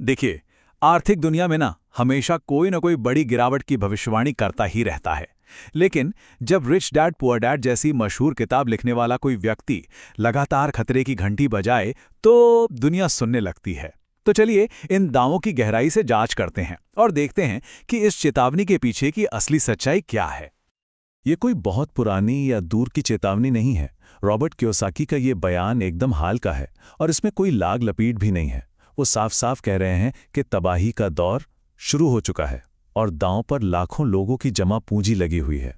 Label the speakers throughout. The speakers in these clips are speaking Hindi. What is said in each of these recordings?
Speaker 1: देखिए, आर्थिक दुनिया में ना हमेशा कोई ना कोई बड़ी गिरावट की भविष्यवाणी करता ही रहता है। लेकिन जब रिच डैड पुअर डैड जैसी मशहूर किताब लिखने वाला कोई व्यक्ति लगातार खतरे की घंटी बजाए तो दुनिया सुनने लगती है। तो चलिए इन दावों की गहराई से जांच करते हैं और देखते हैं कि इस चेतावनी के पीछे की असली सच्चाई क्या है।
Speaker 2: ये कोई बहुत पुरानी या दूर की चेतावनी नहीं है। रॉबर्ट कियोसाकी का ये बयान एकदम हाल का है और इसमें कोई लाग लपेट भी नहीं है। वो साफ साफ कह रहे हैं कि तबाही का दौर शुरू हो चुका है और दांव पर लाखों लोगों की जमा पूंजी लगी हुई है।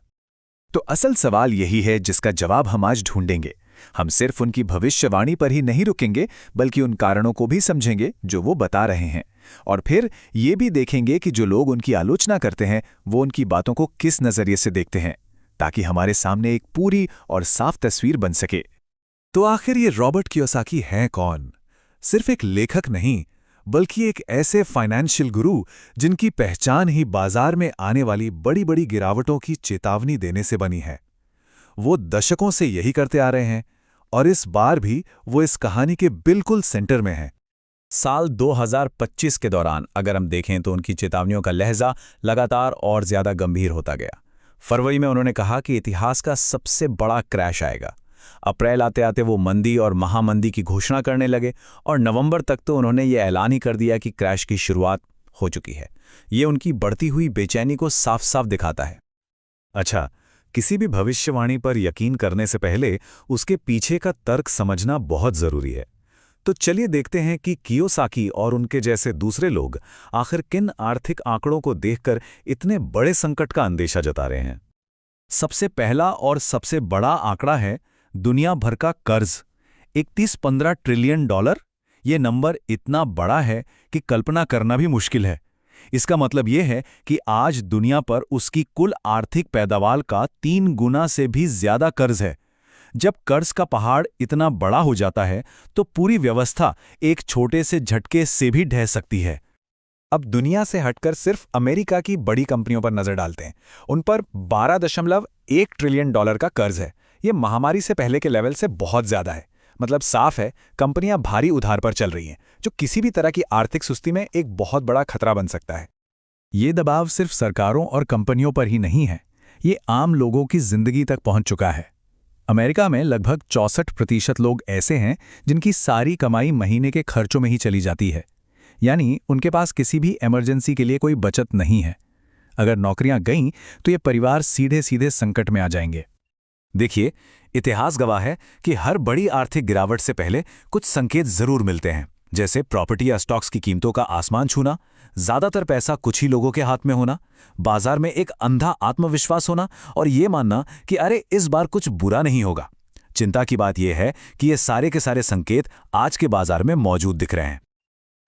Speaker 3: तो असल सवाल यही है जिसका जवाब हम आज ढूंढेंगे। हम सिर्फ उनकी भविष्यवाणी पर ही नहीं रुकेंगे बल्कि उन कारणों को भी समझेंगे जो वो बता रहे हैं, और फिर ये भी देखेंगे कि जो लोग उनकी आलोचना करते हैं वो उनकी बातों को किस नजरिए से देखते हैं, ताकि हमारे सामने एक पूरी और साफ तस्वीर बन सके।
Speaker 2: तो आखिर ये रॉबर्ट कियोसाकी हैं कौन? सिर्फ एक लेखक नहीं, बल्कि एक ऐसे फाइनेंशियल गुरु जिनकी पहचान ही बाजार में आने वाली बड़ी बड़ी गिरावटों की चेतावनी देने से बनी है। वो दशकों से यही करते आ रहे हैं और इस बार भी वो इस कहानी के बिल्कुल सेंटर में हैं।
Speaker 1: साल 2025 के दौरान अगर हम देखें तो उनकी चेतावनियों का लहजा लगातार और ज्यादा गंभीर होता गया। फरवरी में उन्होंने कहा कि इतिहास का सबसे बड़ा क्रैश आएगा। अप्रैल आते आते वो मंदी और महामंदी की घोषणा करने लगे और नवंबर तक तो उन्होंने ये ऐलान ही कर दिया कि क्रैश की शुरुआत हो चुकी है। ये उनकी बढ़ती हुई बेचैनी को साफ साफ दिखाता है।
Speaker 2: अच्छा, किसी भी भविष्यवाणी पर यकीन करने से पहले उसके पीछे का तर्क समझना बहुत जरूरी है। तो चलिए देखते हैं कि कियोसाकी और उनके जैसे दूसरे लोग आखिर किन आर्थिक आंकड़ों को देखकर इतने बड़े संकट का अंदेशा जता रहे हैं।
Speaker 1: सबसे पहला और सबसे बड़ा आंकड़ा है दुनिया भर का कर्ज, 31-15 ट्रिलियन डॉलर। ये नंबर इतना बड़ा है कि कल्पना करना भी मुश्किल है। इसका मतलब ये है कि आज दुनिया पर उसकी कुल आर्थिक पैदावार का 3 गुना से भी ज्यादा कर्ज है। जब कर्ज का पहाड़ इतना बड़ा हो जाता है तो पूरी व्यवस्था एक छोटे से झटके से भी ढह सकती है।
Speaker 3: अब दुनिया से हटकर सिर्फ अमेरिका की बड़ी कंपनियों पर नजर डालते हैं। उन पर 12.1 ट्रिलियन डॉलर का कर्ज है। ये महामारी से पहले के लेवल से बहुत ज्यादा है। मतलब साफ है, कंपनियां भारी उधार पर चल रही हैं, जो किसी भी तरह की आर्थिक सुस्ती में एक बहुत बड़ा खतरा बन सकता है।
Speaker 2: ये दबाव सिर्फ सरकारों और कंपनियों पर ही नहीं है, ये आम लोगों की जिंदगी तक पहुंच चुका है। अमेरिका में लगभग 64% लोग ऐसे हैं जिनकी सारी कमाई महीने के खर्चों में ही चली जाती है। यानी उनके पास किसी भी इमरजेंसी के लिए कोई बचत नहीं है। अगर नौकरियां गईं तो ये परिवार सीधे सीधे संकट में आ जाएंगे।
Speaker 3: देखिए, इतिहास गवाह है कि हर बड़ी आर्थिक गिरावट से पहले कुछ संकेत जरूर मिलते हैं, जैसे प्रॉपर्टी या स्टॉक्स की कीमतों का आसमान छूना, ज्यादातर पैसा कुछ ही लोगों के हाथ में होना, बाजार में एक अंधा आत्मविश्वास होना और ये मानना कि अरे इस बार कुछ बुरा नहीं होगा। चिंता की बात यह है कि ये सारे के सारे संकेत आज के बाजार में मौजूद दिख रहे हैं।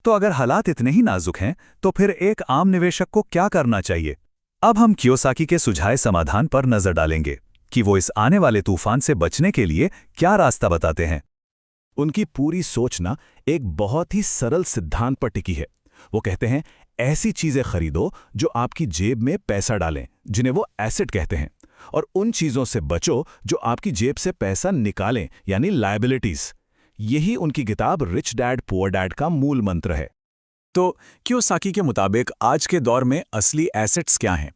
Speaker 2: तो अगर हालात इतने ही नाजुक हैं तो फिर एक आम निवेशक को क्या करना चाहिए? अब हम कियोसाकी के सुझाए समाधान पर नजर डालेंगे कि वो इस आने वाले तूफान से बचने के लिए क्या रास्ता बताते हैं।
Speaker 3: उनकी पूरी सोच ना एक बहुत ही सरल सिद्धांत पर टिकी है। वो कहते हैं, ऐसी चीजें खरीदो जो आपकी जेब में पैसा डालें, जिन्हें वो एसेट कहते हैं, और उन चीजों से बचो जो आपकी जेब से पैसा निकालें, यानी लायबिलिटीज। यही उनकी किताब रिच डैड पुअर डैड का मूल मंत्र है।
Speaker 1: तो कियोसाकी के मुताबिक आज के दौर में असली एसेट्स क्या हैं?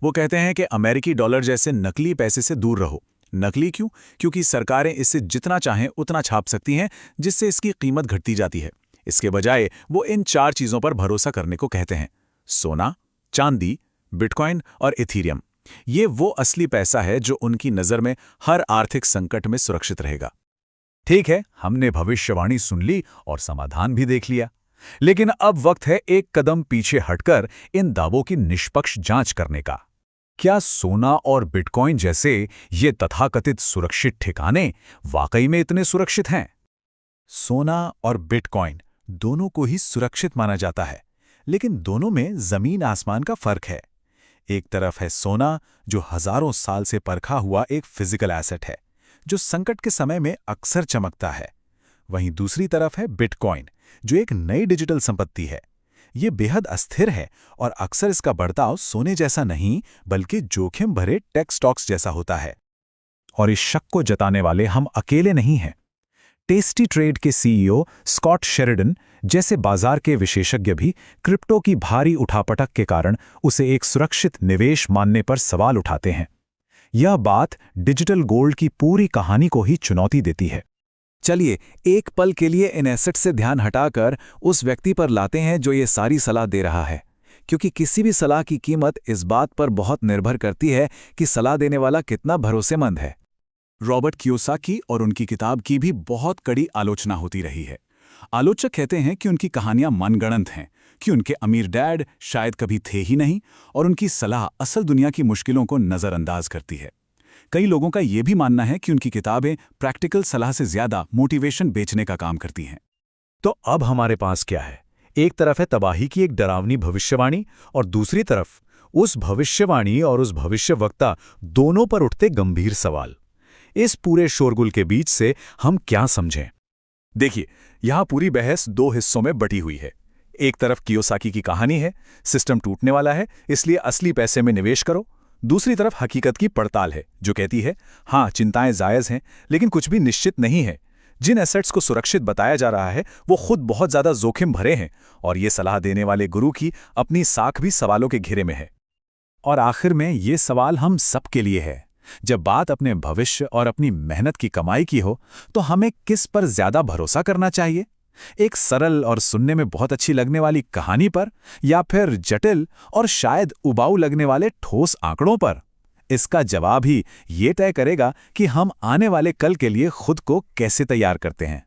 Speaker 1: वो कहते हैं कि अमेरिकी डॉलर जैसे नकली पैसे से दूर रहो। नकली क्यों? क्योंकि सरकारें इससे जितना चाहें उतना छाप सकती हैं, जिससे इसकी कीमत घटती जाती है। इसके बजाय वो इन 4 चीजों पर भरोसा करने को कहते हैं: सोना, चांदी, बिटकॉइन और इथीरियम। ये वो असली पैसा है जो उनकी नज़र में हर आर्थिक संकट में सुरक्षित रहेगा।
Speaker 2: ठीक है, हमने भविष्यवाणी सुन ली और समाधान भी देख लिया, लेकिन अब वक्त है एक कदम पीछे हटकर इन दावों की निष्पक्ष जांच करने का। क्या सोना और बिटकॉइन जैसे ये तथाकथित सुरक्षित ठिकाने वाकई में इतने सुरक्षित हैं?
Speaker 3: सोना और बिटकॉइन दोनों को ही सुरक्षित माना जाता है, लेकिन दोनों में जमीन आसमान का फर्क है। एक तरफ है सोना, जो हजारों साल से परखा हुआ एक फिजिकल एसेट है, जो संकट के समय में अक्सर चमकता है। वहीं दूसरी तरफ है बिटकॉइन, जो एक नई डिजिटल संपत्ति है। ये बेहद अस्थिर है और अक्सर इसका बर्ताव सोने जैसा नहीं बल्कि जोखिम भरे टेक स्टॉक्स जैसा होता है।
Speaker 2: और इस शक को जताने वाले हम अकेले नहीं हैं। टेस्टी ट्रेड के सीईओ स्कॉट शेरिडन जैसे बाजार के विशेषज्ञ भी क्रिप्टो की भारी उठापटक के कारण उसे एक सुरक्षित निवेश मानने पर सवाल उठाते हैं। यह बात डिजिटल गोल्ड की पूरी कहानी को ही चुनौती देती है।
Speaker 1: चलिए एक पल के लिए इन एसेट से ध्यान हटाकर उस व्यक्ति पर लाते हैं जो ये सारी सलाह दे रहा है, क्योंकि किसी भी सलाह की कीमत इस बात पर बहुत निर्भर करती है कि सलाह देने वाला कितना भरोसेमंद है। रॉबर्ट कियोसाकी और उनकी किताब की भी बहुत कड़ी आलोचना होती रही है। आलोचक कहते हैं कि उनकी कहानियां मनगढ़ंत हैं, कि उनके अमीर डैड शायद कभी थे ही नहीं और उनकी सलाह असल दुनिया की मुश्किलों को नज़रअंदाज करती है। कई लोगों का यह भी मानना है कि उनकी किताबें प्रैक्टिकल सलाह से ज्यादा मोटिवेशन बेचने का काम करती हैं।
Speaker 3: तो अब हमारे पास क्या है? एक तरफ है तबाही की एक डरावनी भविष्यवाणी और दूसरी तरफ उस भविष्यवाणी और उस भविष्यवक्ता दोनों पर उठते गंभीर सवाल। इस पूरे शोरगुल के बीच से हम क्या समझें?
Speaker 1: देखिए, यहां पूरी बहस दो हिस्सों में बटी हुई है। एक तरफ कियोसाकी की कहानी है, सिस्टम टूटने वाला है इसलिए असली पैसे में निवेश करो। दूसरी तरफ हकीकत की पड़ताल है जो कहती है हाँ, चिंताएं जायज़ हैं लेकिन कुछ भी निश्चित नहीं है। जिन एसेट्स को सुरक्षित बताया जा रहा है वो खुद बहुत ज़्यादा जोखिम भरे हैं और ये सलाह देने वाले गुरु की अपनी साख भी सवालों के घेरे में है।
Speaker 2: और आखिर में ये सवाल हम सब के लिए है। जब बात अपने भविष्य और अपनी मेहनत की कमाई की हो तो हमें किस पर ज्यादा भरोसा करना चाहिए? एक सरल और सुनने में बहुत अच्छी लगने वाली कहानी पर, या फिर जटिल और शायद उबाऊ लगने वाले ठोस आंकड़ों पर? इसका जवाब ही ये तय करेगा कि हम आने वाले कल के लिए खुद को कैसे तैयार करते हैं।